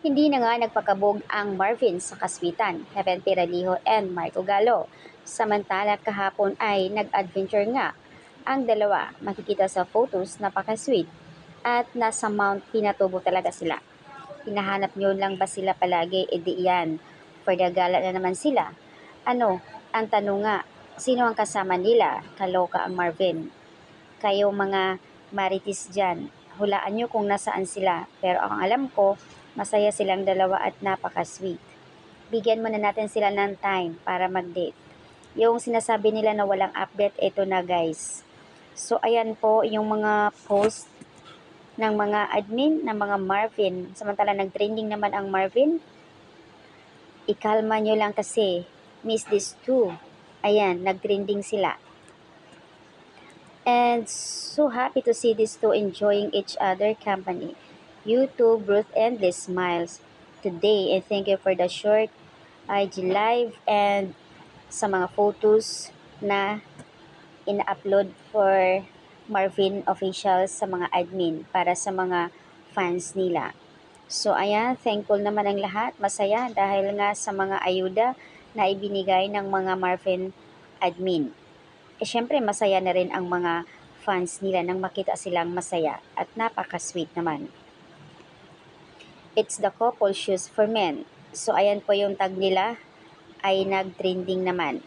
Hindi na nga nagpakabog ang Marvin sa kaswitan, Heaven Piralijo and Marco Gallo. Samantala kahapon ay nag-adventure nga ang dalawa, makikita sa photos, napaka-sweet. At nasa Mount Pinatubo talaga sila. Hinahanap nyo lang ba sila palagi? E di yan. For the gala na naman sila. Ano, ang tanong nga, sino ang kasama nila? Kaloka ang Marvin. Kayo mga marites dyan, hulaan nyo kung nasaan sila. Pero ang alam ko, masaya silang dalawa at napaka-sweet. Bigyan muna natin sila ng time para mag-date. Yung sinasabi nila na walang update, ito na guys. So ayan po yung mga post ng mga admin ng mga Marvin. Samantala nag-trending naman ang Marvin. Ikalma nyo lang kasi, miss this too. Ayan, nag-trending sila. And so happy to see these two enjoying each other company. You two brought endless smiles today, and thank you for the short IG live and sa mga photos na ina-upload for Marvin Official sa mga admin para sa mga fans nila. So ayan, thankful naman ang lahat, masaya dahil nga sa mga ayuda na ibinigay ng mga Marvin admin. Syempre masaya na rin ang mga fans nila nang makita silang masaya at napaka-sweet naman. It's the couple shoes for men. So ayan po yung tag nila ay nag-trending naman.